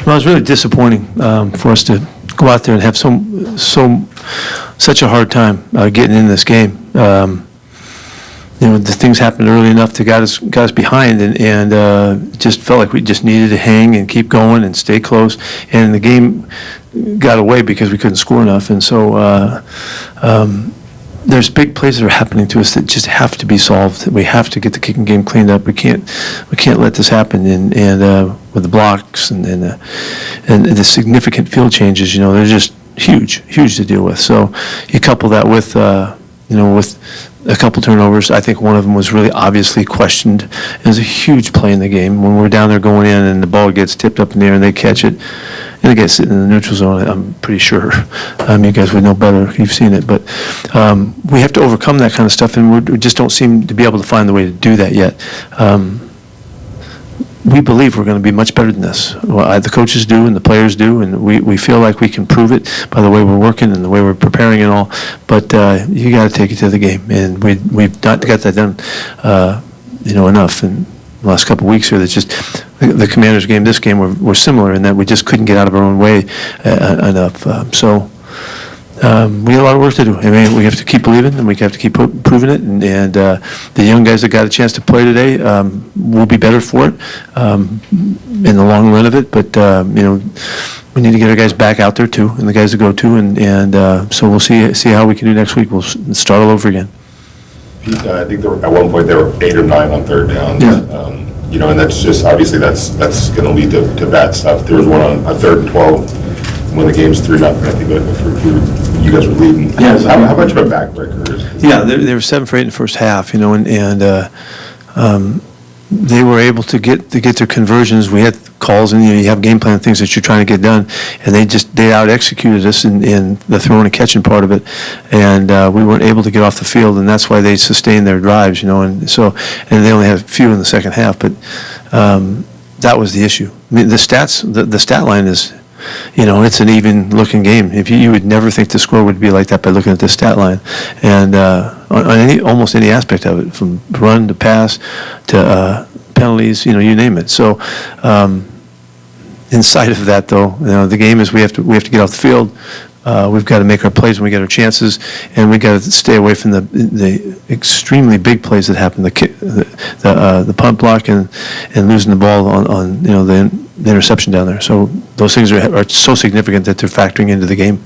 Well, it was really disappointing for us to go out there and have such a hard time getting in this game. The things happened early enough to got us behind, and just felt like we just needed to hang and keep going and stay close. And the game got away because we couldn't score enough. And so there's big plays that are happening to us that just have to be solved. We have to get the kicking game cleaned up. We can't let this happen. And with the blocks and the significant field changes, they're just huge to deal with. So you couple that with with a couple turnovers. I think one of them was really obviously questioned. It was a huge play in the game when we're down there going in and the ball gets tipped up in the air and they catch it. And it gets sitting in the neutral zone, I'm pretty sure. You guys would know better if you've seen it. But we have to overcome that kind of stuff, and we just don't seem to be able to find the way to do that yet. We believe we're going to be much better than this. Well, the coaches do and the players do, and we feel like we can prove it by the way we're working and the way we're preparing and all. But you got to take it to the game, and we've not got that done, enough. And the last couple of weeks here, that's just the Commanders game, this game, were similar in that we just couldn't get out of our own way enough. We have a lot of work to do. I mean, we have to keep believing, and we have to keep proving it. And the young guys that got a chance to play today will be better for it in the long run of it. But we need to get our guys back out there too, and the guys to go to. And so we'll see how we can do next week. We'll start all over again. Pete, I think at one point they were 8 or 9 on third down. Yeah. And that's just obviously that's going to lead to bad stuff. There was one on 3rd and 12 when the game's 3-0. I think you guys were leading. Yeah. How much of a backbreaker is it? Yeah, they were 7 for 8 in the first half. And they were able to get their conversions. We had calls, and you have game plan things that you're trying to get done, and they out executed us in the throwing and catching part of it, and we weren't able to get off the field, and that's why they sustained their drives, and they only had a few in the second half, but that was the issue. I mean, the stat line is, it's an even looking game. If you would never think the score would be like that by looking at the stat line, and on almost any aspect of it, from run to pass to penalties, you name it. So inside of that, though, the game is we have to get off the field. We've got to make our plays when we get our chances, and we've got to stay away from the extremely big plays that happen, the punt block and losing the ball on the interception down there. So those things are so significant that they're factoring into the game.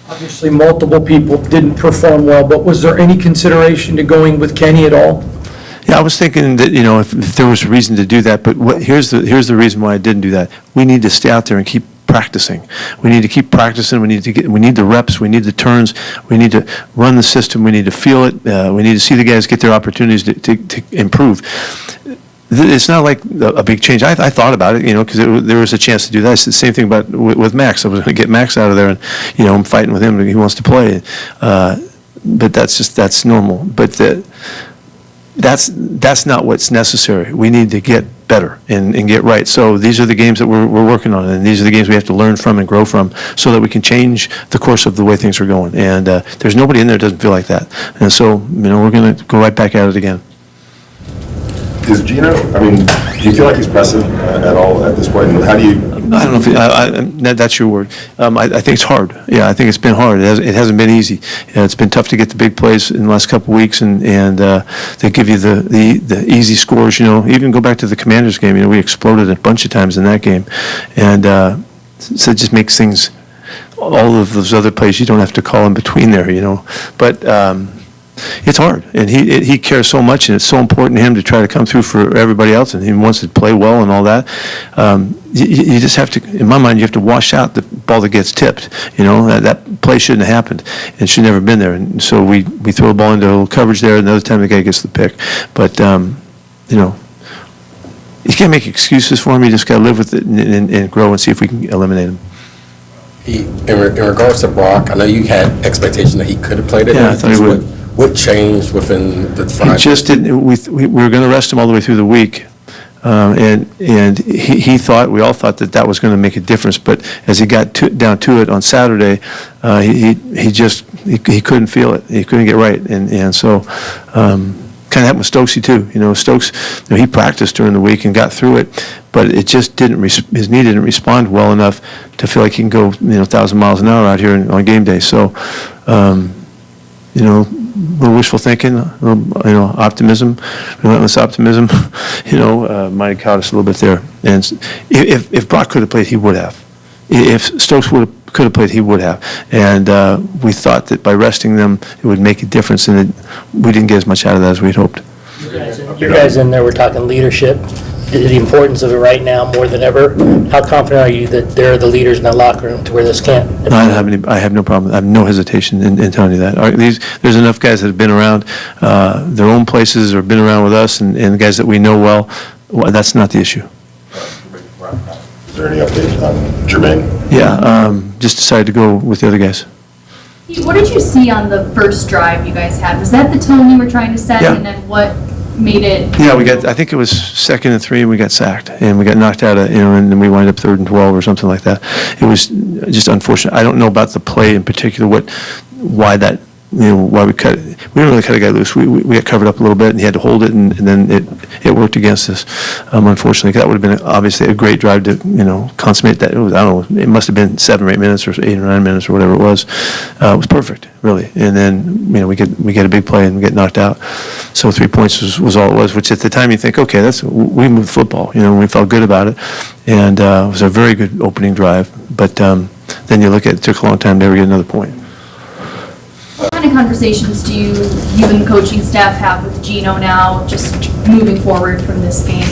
Obviously, multiple people didn't perform well, but was there any consideration to going with Kenny at all? Yeah, I was thinking that, if there was a reason to do that, but here's the reason why I didn't do that. We need to stay out there and keep practicing. We need to keep practicing. We need the reps. We need the turns. We need to run the system. We need to feel it. We need to see the guys get their opportunities to improve. It's not like a big change. I thought about it, because there was a chance to do that. It's the same thing with Max. I was going to get Max out of there, and I'm fighting with him. He wants to play, but that's normal. But that's not what's necessary. We need to get better and get right. So these are the games that we're working on, and these are the games we have to learn from and grow from, so that we can change the course of the way things are going. And there's nobody in there that doesn't feel like that. And so we're going to go right back at it again. Is Geno, do you feel like he's pressing at all at this point? How do you... I don't know if that's your word. I think it's hard. Yeah, I think it's been hard. It hasn't been easy. It's been tough to get the big plays in the last couple of weeks, and they give you the easy scores. Even go back to the Commanders game. We exploded a bunch of times in that game, and so it just makes things. All of those other plays you don't have to call in between there. But. It's hard, and he cares so much, and it's so important to him to try to come through for everybody else, and he wants to play well and all that. You just have to, in my mind, you have to wash out the ball that gets tipped. That play shouldn't have happened. It should never have been there. And so we throw the ball into a little coverage there, and another time the guy gets the pick. But, you can't make excuses for him. You just got to live with it and grow and see if we can eliminate him. In regards to Brock, I know you had expectation that he could have played it. Yeah, I thought he would. What changed within the Friday? He just didn't. We were going to rest him all the way through the week, and we all thought that was going to make a difference. But as he got down to it on Saturday, he couldn't feel it. He couldn't get right, and so kind of happened with Stokesy too. Stokes, he practiced during the week and got through it, but it just his knee didn't respond well enough to feel like he can go 1,000 miles an hour out here on game day. So, a little wishful thinking, a little, optimism, relentless optimism, might have caught us a little bit there. And if Brock could have played, he would have. If Stokes could have played, he would have. And we thought that by resting them, it would make a difference, and we didn't get as much out of that as we'd hoped. You guys in there were talking leadership, the importance of it right now more than ever. How confident are you that they're the leaders in that locker room to where this can't? I have no problem. I have no hesitation in telling you that. There's enough guys that have been around their own places or been around with us, and the guys that we know well. That's not the issue. Is there any update on Jermaine? Yeah, just decided to go with the other guys. What did you see on the first drive you guys had? Was that the tone you were trying to set? Yeah. And then what made it? Yeah, I think it was 2nd and 3, and we got sacked, and we got knocked out of, and then we wind up 3rd and 12 or something like that. It was just unfortunate. I don't know about the play in particular, why that, why we cut it. We didn't really cut a guy loose. We got covered up a little bit, and he had to hold it, and then it worked against us. Unfortunately, that would have been obviously a great drive to, consummate that. It was, I don't know, it must have been 7 or 8 minutes or 8 or 9 minutes or whatever it was. It was perfect, really. And then, we get a big play and we get knocked out. So 3 points was all it was, which at the time you think, okay, we moved the football. We felt good about it. And it was a very good opening drive. But then you look at it, took a long time to ever get another point. What kind of conversations do you and the coaching staff have with Geno now, just moving forward from this game?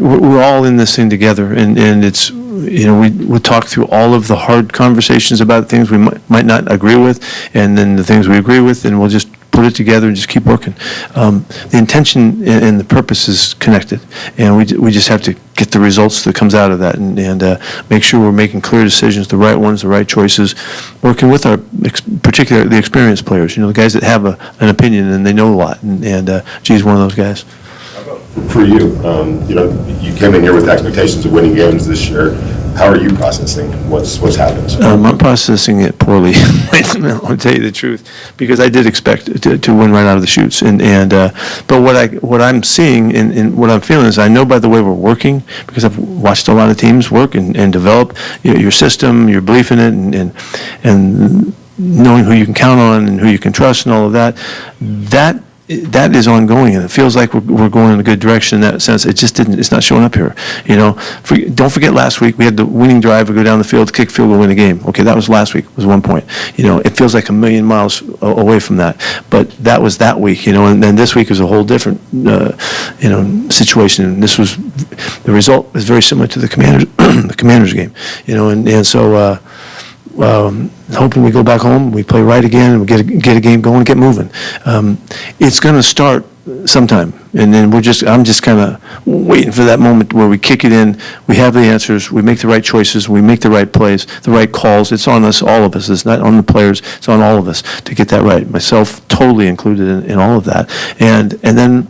We're all in this thing together, and it's, we talk through all of the hard conversations about things we might not agree with, and then the things we agree with, and we'll just put it together and just keep working. The intention and the purpose is connected, and we just have to get the results that comes out of that, and make sure we're making clear decisions, the right ones, the right choices, working with particularly the experienced players, the guys that have an opinion and they know a lot, and G's one of those guys. For you, you came in here with expectations of winning games this year. How are you processing what's happened? I'm processing it poorly. I'll tell you the truth, because I did expect to win right out of the chutes, but what I'm seeing and what I'm feeling is I know by the way we're working, because I've watched a lot of teams work and develop your system, your belief in it, and knowing who you can count on and who you can trust and all of that. That is ongoing, and it feels like we're going in a good direction in that sense. It's not showing up here. Don't forget last week we had the winning drive to go down the field, kick field goal, win the game. Okay, that was last week, was 1 point. It feels like a million miles away from that, but that was that week, and then this week is a whole different, situation. And this was, the result is very similar to the Commanders game, and so, hoping we go back home, we play right again, and we get a game going, get moving. It's going to start sometime, and then I'm just kind of waiting for that moment where we kick it in, we have the answers, we make the right choices, we make the right plays, the right calls. It's on us, all of us. It's not on the players, it's on all of us to get that right. Myself totally included in all of that. And then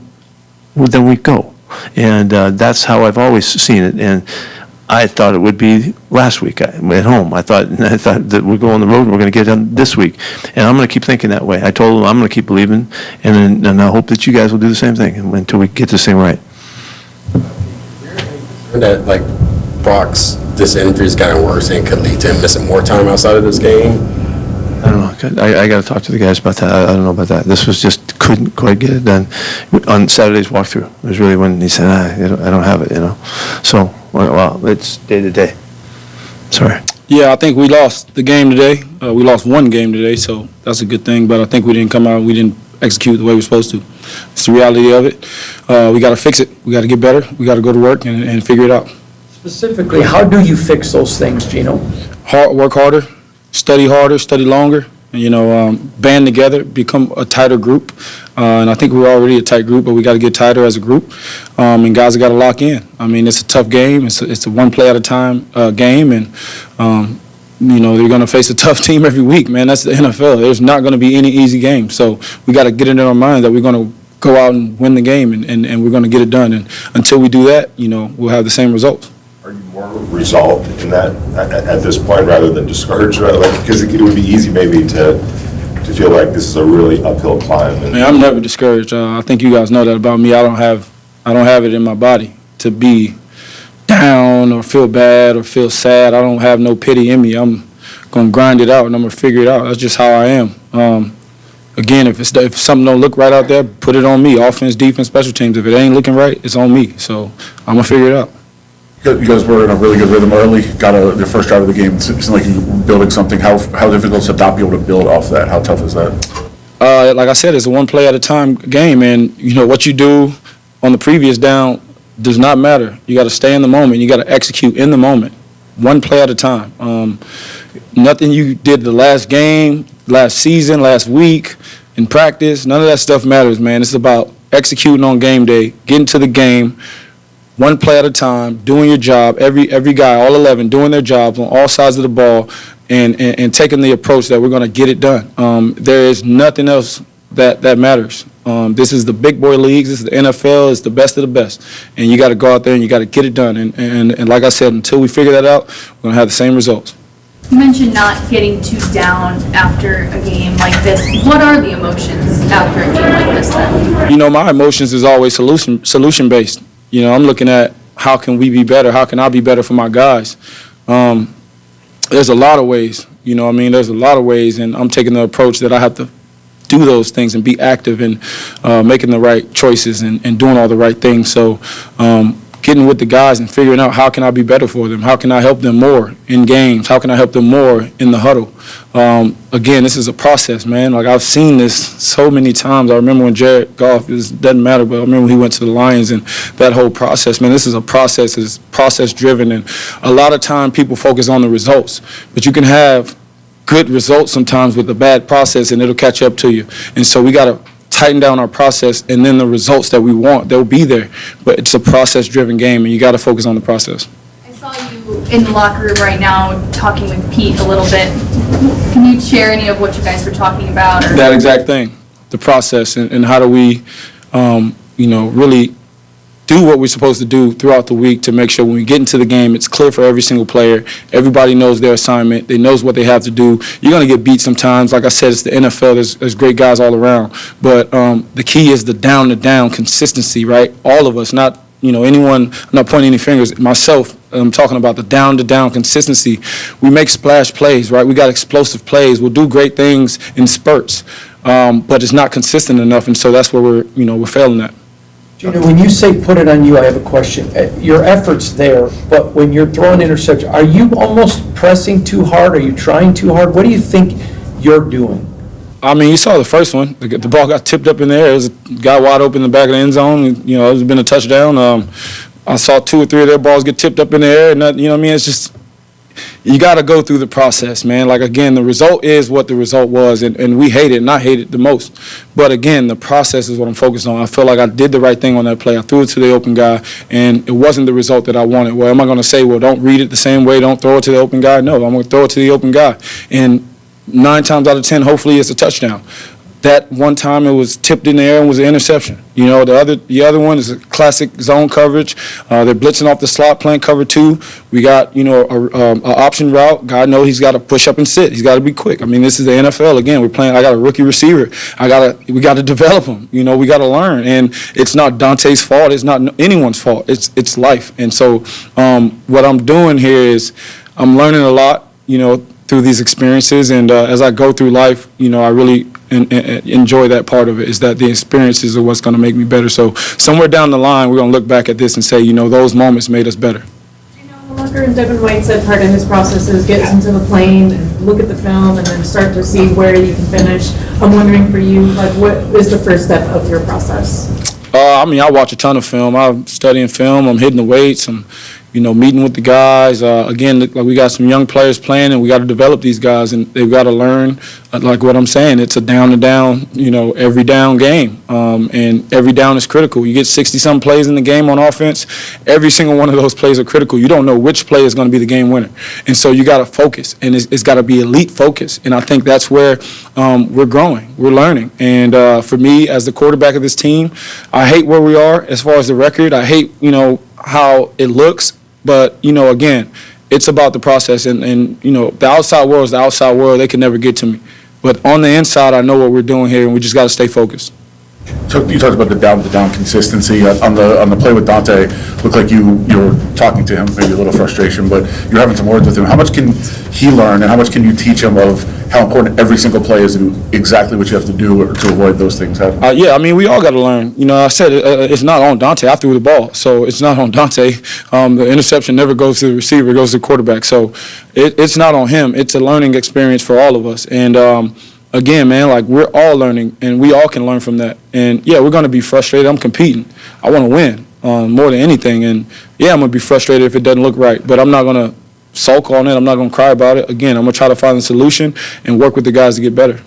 we go. And that's how I've always seen it. And I thought it would be last week at home. I thought that we'd go on the road and we're going to get done this week. And I'm going to keep thinking that way. I told them I'm going to keep believing, and I hope that you guys will do the same thing until we get this thing right. That, Brock's, this injury's gotten worse and could lead to him missing more time outside of this game? I don't know. I got to talk to the guys about that. I don't know about that. This was just, couldn't quite get it done. On Saturday's walkthrough, it was really when he said, I don't have it, So, well, it's day to day. Sorry. Yeah, I think we lost the game today. We lost one game today, so that's a good thing. But I think we didn't execute the way we're supposed to. It's the reality of it. We got to fix it. We got to get better. We got to go to work and figure it out. Specifically, how do you fix those things, Geno? Work harder, study longer, and, band together, become a tighter group. And I think we're already a tight group, but we got to get tighter as a group. And guys have got to lock in. I mean, it's a tough game. It's a one play at a time game, and they're going to face a tough team every week, man. That's the NFL. There's not going to be any easy game. So we got to get it in our mind that we're going to go out and win the game, and we're going to get it done. And until we do that, we'll have the same results. Are you more resolved in that at this point rather than discouraged? Because it would be easy maybe to to feel like this is a really uphill climb? And Man, I'm never discouraged. I think you guys know that about me. I don't have it in my body to be down or feel bad or feel sad. I don't have no pity in me. I'm gonna grind it out and I'm gonna figure it out. That's just how I am. Again, if something don't look right out there, put it on me. Offense, defense, special teams. If it ain't looking right, it's on me. So I'm gonna figure it out. You guys were in a really good rhythm early, got the first drive of the game. It seemed like you were building something. How difficult is it not be able to build off that? How tough is that? Like I said, it's a one play at a time game, and what you do on the previous down does not matter. You got to stay in the moment. You got to execute in the moment, one play at a time. Nothing you did the last game, last season, last week in practice, none of that stuff matters, man. It's about executing on game day, getting to the game, one play at a time, doing your job. Every guy, all 11, doing their jobs on all sides of the ball, and taking the approach that we're going to get it done. There is nothing else that matters. This is the big boy leagues. This is the NFL. It's the best of the best. And you got to go out there and you got to get it done. And like I said, until we figure that out, we're going to have the same results. You mentioned not getting too down after a game like this. What are the emotions after a game like this then? My emotions is always solution based. I'm looking at how can we be better? How can I be better for my guys? There's a lot of ways, there's a lot of ways, and I'm taking the approach that I have to do those things and be active in making the right choices and doing all the right things. So getting with the guys and figuring out how can I be better for them? How can I help them more in games? How can I help them more in the huddle? Again, this is a process, man. Like, I've seen this so many times. I remember when Jared Goff, it doesn't matter, but I remember when he went to the Lions and that whole process. Man, this is a process. It's process-driven, and a lot of time people focus on the results. But you can have good results sometimes with a bad process, and it'll catch up to you. And so we got to tighten down our process, and then the results that we want, they'll be there. But it's a process-driven game, and you got to focus on the process. I saw you in the locker room right now talking with Pete a little bit. Can you share any of what you guys were talking about? Or? That exact thing, the process, and how do we, really do what we're supposed to do throughout the week to make sure when we get into the game, it's clear for every single player. Everybody knows their assignment. They knows what they have to do. You're going to get beat sometimes. Like I said, it's the NFL. There's great guys all around. But the key is the down-to-down consistency, right? All of us, not anyone. I'm not pointing any fingers. Myself, I'm talking about the down-to-down consistency. We make splash plays, right? We got explosive plays. We'll do great things in spurts, but it's not consistent enough, and so that's where we're failing at. Geno, when you say put it on you, I have a question. Your effort's there, but when you're throwing interception, are you almost pressing too hard? Are you trying too hard? What do you think you're doing? I mean, you saw the first one. The ball got tipped up in the air. There's a guy wide open in the back of the end zone. It's been a touchdown. I saw 2 or 3 of their balls get tipped up in the air. And it's just, you got to go through the process, man. Like, again, the result is what the result was, and we hate it, and I hate it the most. But, again, the process is what I'm focused on. I feel like I did the right thing on that play. I threw it to the open guy, and it wasn't the result that I wanted. Well, am I going to say, well, don't read it the same way, don't throw it to the open guy? No, I'm going to throw it to the open guy. And 9 times out of 10, hopefully it's a touchdown. That one time it was tipped in the air and was an interception. The other one is a classic zone coverage. They're blitzing off the slot, playing cover 2. We got, a option route. God knows he's got to push up and sit. He's got to be quick. I mean, this is the NFL. Again, I got a rookie receiver. We got to develop him. We got to learn. And it's not Dante's fault. It's not anyone's fault. It's life. And so what I'm doing here is I'm learning a lot, through these experiences. And as I go through life, I really enjoy that part of it, is that the experiences are what's going to make me better. So somewhere down the line, we're going to look back at this and say, those moments made us better. In the locker room, Devin White said part of his process is get into the plane and look at the film and then start to see where you can finish. I'm wondering for you, what is the first step of your process? I watch a ton of film. I'm studying film. I'm hitting the weights. I'm meeting with the guys. Again, like, we got some young players playing, and we got to develop these guys, and they've got to learn. Like what I'm saying, it's a down-to-down, every down game, and every down is critical. You get 60-some plays in the game on offense. Every single one of those plays are critical. You don't know which play is going to be the game winner, and so you got to focus, and it's got to be elite focus. And I think that's where we're growing, we're learning. And for me, as the quarterback of this team, I hate where we are as far as the record. I hate, how it looks. But, again, it's about the process. And the outside world is the outside world. They can never get to me. But on the inside, I know what we're doing here, and we just got to stay focused. You talked about the down consistency on the play with Dante. Looked like you were talking to him, maybe a little frustration, but you're having some words with him. How much can he learn, and how much can you teach him of how important every single play is to do exactly what you have to do to avoid those things happening? Yeah, I mean, we all got to learn. You know, I said it's not on Dante. I threw the ball, so it's not on Dante. The interception never goes to the receiver; it goes to the quarterback. So it's not on him. It's a learning experience for all of us. And again, man, like, we're all learning, and we all can learn from that. And yeah, we're going to be frustrated. I'm competing. I want to win more than anything. And yeah, I'm going to be frustrated if it doesn't look right, but I'm not going to sulk on it. I'm not going to cry about it. Again, I'm going to try to find a solution and work with the guys to get better.